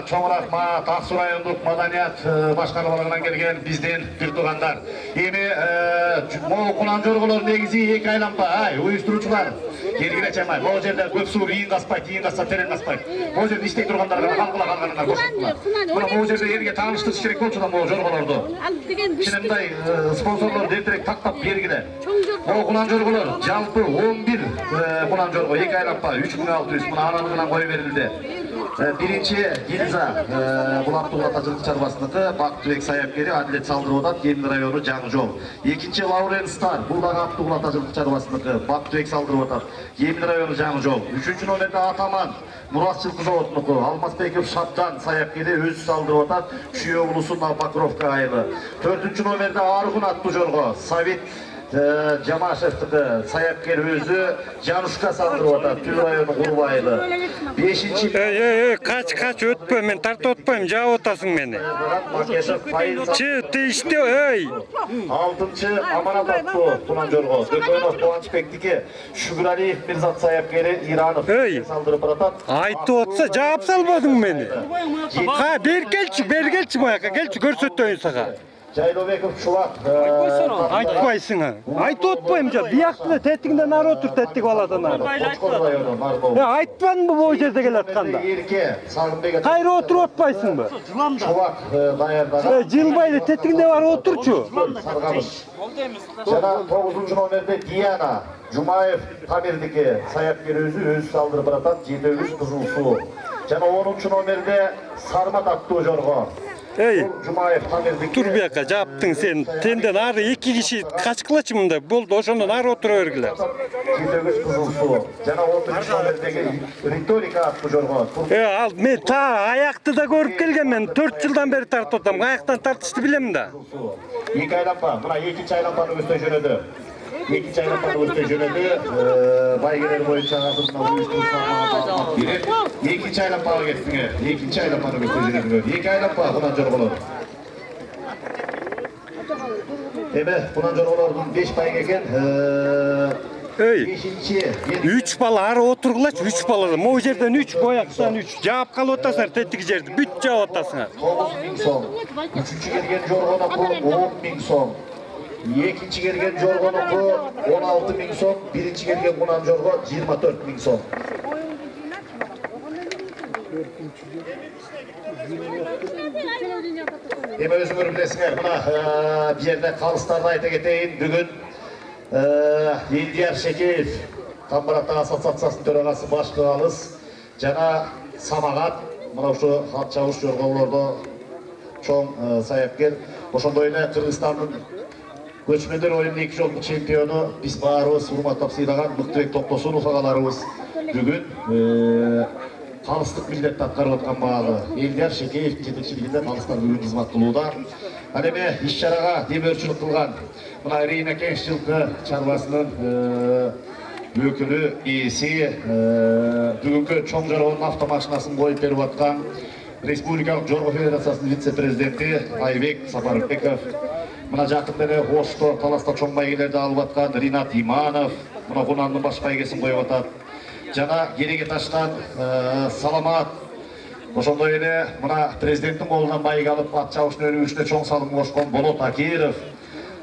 Çoğun rahmat, Aksu rayonduk madaniyat başkanlığından gelgen bizden bir tuğanlar. Yemi Moğol Kulanjorgolor negizi ek aylanpa, uyuşturucular. Gelgine çemay, bu jerde köp su yiyin kaspay, tiyin kaspa, teren kaspay. Bu jerde istek durganlar, halkıla kalganlar boşalttılar. Buna bu jerde yerge tanıştırış gerek bolçudan Moğol Jorgolordu. Şinemday sponsorlar dertirek taktap bergile. Moğol Kulanjorgolor, jalpı 11 Kulanjorgo, ek aylanpa, 3600, buna analıgından koyu verildi. Birinci Gilza Bulat-Tuğlatacılık çarvasındaki Baktübek Sayapkeri Adilet Saldırıodat Yemli rayonu Canjol. İkinci Lauren Star Buldağ Abdullatacılık çarvasındaki Baktübek Saldırıodat Yemli rayonu Canjol. Üçüncü nomerde Ataman Murat Çılkızoğutluku Almasbekov Şapcan Sayapkeri Öz Saldırıodat Şüyo Ulusu Navbakrovka ayılı. Dördüncü nomerde Argun Attujorgo Savit Camaşevtiki Sayapker özü Canuşka saldırıvata Tül rayonu Kurbaylı. Beşinci... Kaç ötpöym, men tart ötpöym, jaa otasın beni. Çıhtı işte, ey! Altıncı Amanat Attu Tulanjorgo. Dökönov Doğançpek'tiki Şükür Aliyev Mirzat Sayapkeri İranov saldırıp atat. Aytı otsa jawap salmadın beni. Ha, bergelçi moyaka, gelçi görsöttöyün sağa. Jaylobekov Çuvak. Aytpaysın ha. Aytı otpayım ja. Biyaklı tettiğinden nar otur tettik valadan nar. Ya aytpan mı bu jerde gelatkanda? Hayır otur otpaysın mı? Çuvak dayardan. Jılbaylı tettiğinde var oturçu. Jana 9. nomerde Diana Cumayev Tamir'deki Sayapkeri öz saldırıp atan 700 Kızıl Su. Jana 10. nomerde Sarmat Attujorgo. Ey, Cumayev Tamir'deki... dur bir yaka, japtın sen. Tenden arı iki kişi kaç kılıçımda buldu, oşondan arı oturuvergiler. 700 Kızıl Su. Jana 11. nomerdeki Ritorika Attujorgo. Al, men ta ayakta da görüp gelgen men 4 yıldan beri tart otam. Ayaktan tartıştı bilem da. İki aylanpa, buna iki çaylanpanı üstü jönödü. İki çaylanpanı üstü jönödü. Baygeleri boyunca ağzından uyuşturuşlarına biri. İki çaylanpanı geçsin. İki çaylanpanı üstü jönödü. İki aylanpa, buna jorgolor. Evet, buna jorgolorun 5 pay geken. Ey, 3 bala arı oturgulaç, 3 bala. Mo жерден 3, boyaktan 3. Jawap kal otasar tettik жерде. Büt jawap otasыңар. 9.000 so'm. Üçüncü gelgen jorgonuku 10.000 so'm. İkinci gelgen jorgonuku 16.000 so'm. Birinci gelgen kunan jorgo 24.000 so'm. Hemen özüngөр bilesiңер, buna bir yerde kalıstarda ayta keteyin. Bugün Eldiyar Şekeyev Kambarat'ta Assotsiatsiyasının төрағасы başkanımız jana Samagat mına şu hat çavuş jorgolordo çoğun sayapker. Oşondoy ele Kırgızstandın göçmenler oyunun 2 jolku çempionu biz barыбыз урматтап сыйлаган Мыктыбек Токтосунов агаларыбыз бүгүн калыстык милдетти аткарып аткан баалы Элдияр Шекеев жетекчилигинде калыстар бүгүн кызмат кылууда. Ал эми иш-чарага демөөрчүлүк кылган мына Рейна Кеңеш жылкы чарбасынын өкүлү ээси бүгүнкү чоң жоргонун автомашинасын коюп берип аткан Республикалык Жорго Федерациясынын вице-президенти Айбек Сапарбеков, мына жакында эле Ошто таласта чоң байгелерди алып аткан Ринат Иманов, мына Кунандын баш байгесин коюп атат. Жана кереге таштан Саламат, ошондой эле мына президенттин колунан байге алып ат чабыштын өнүгүшүнө чоң салым кошкон Болот Акиров,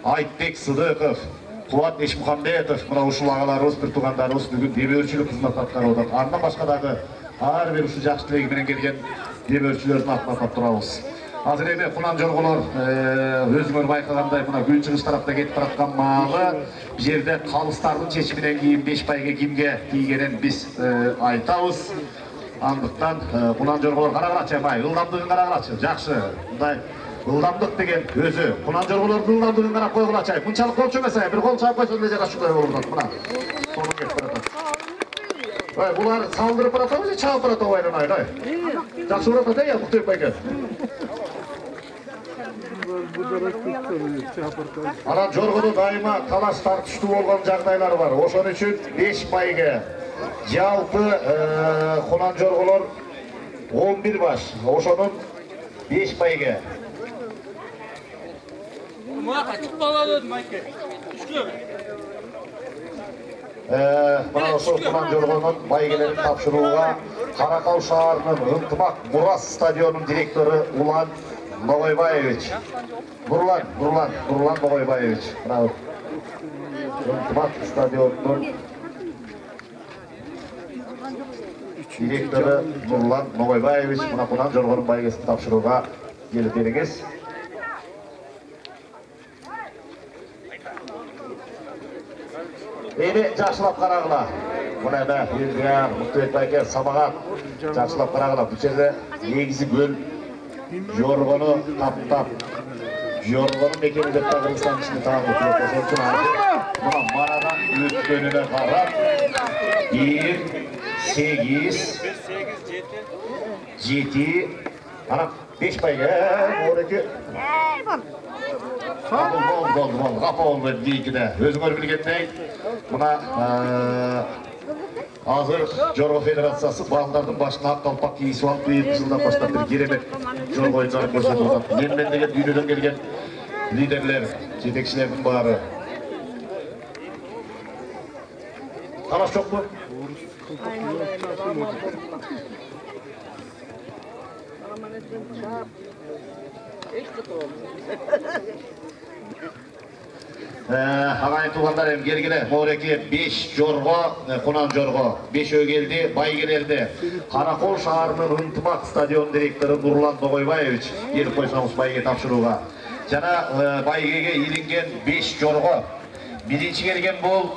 Айтбек Сыдыков, Кубат Эшмухамбетов, мына ушул агаларыбыз, бир туугандарыбыз бүгүн демөөрчүлүк кызмат аткарып атат. Андан башка дагы ар бир ушул жакшы тилеги менен келген демөөрчүлөрдүн атын атап турабыз. Азыр эми кунан жорголор өзүңөр байкагандай мына күнчүгүс тарапта кетип бараткан маалы бул жерде калыстардын чечиминен кийин 5 пайга кимге тийгенин биз айтабыз. Андыктан кунан жорголор карагылачы май ылдамдыгын карагылачы. Жакшы. Мындай ылдамдык деген өзү кунан жорголордун ылдамдыгын карап койгулачы. Мынчалык болчу эмес, бир кол чаап койсоң эле жарашчылай болуп атат. Мына. Сону кетип баратат. Булар салдырып баратабы же чаап баратабы айланай? Жакшы баратат я Муктуй байке. Анан жоргону дайыма талаш тартыштуу болгон жагдайлар бар. Ошон үчүн 5 пайга. Жалпы кунан жорголор 11 баш. Ошонун 5 пайга. Мына ошол кунан жоргонун байгелерин тапшырууга Каракал шаарынын Ынтымак Мурас стадионунун директору Улан Ногойбаевич. Нурлан Ногойбаевич. Мына Ынтымак стадионунун директору Нурлан Ногойбаевич мына кунан жоргонун байгесин тапшырууга келип бериңиз. Эми жакшылап карагыла. Мына Элдия Муктуй байке самагат жакшылап карагыла. Бул жерде негизи көл жоргону таптап жоргону мекени деп Кыргызстан ичинде таанып отурат. Ошон үчүн мына марадан өткөнүнө карап 1 8 7 ana 5 пайга ореке Болды, қапа болды дейді де. Өзіңөр білгендей, мына азыр Жорго Федерациясы балдардың башына ақ қалпақ киісіп алып, биылғы жылдан бастап бір керемет жорго ойындарын көрсетіп жатат. Менмен деген дүйнөдөн келген лидерлер, жетекшілердің бары. Талаш жоқ му? Ағайын туғандар әм келгілі, Мореке 5 жорго, Кунан жорго, 5 өгелді, байгелерді. Қарақол шаарынын Ынтымак стадион директоры Нурлан Ногойбаевич келіп қойсаңыз байге тапшыруға. Жана байгеге илинген 5 жорго. Биринчи келген бұл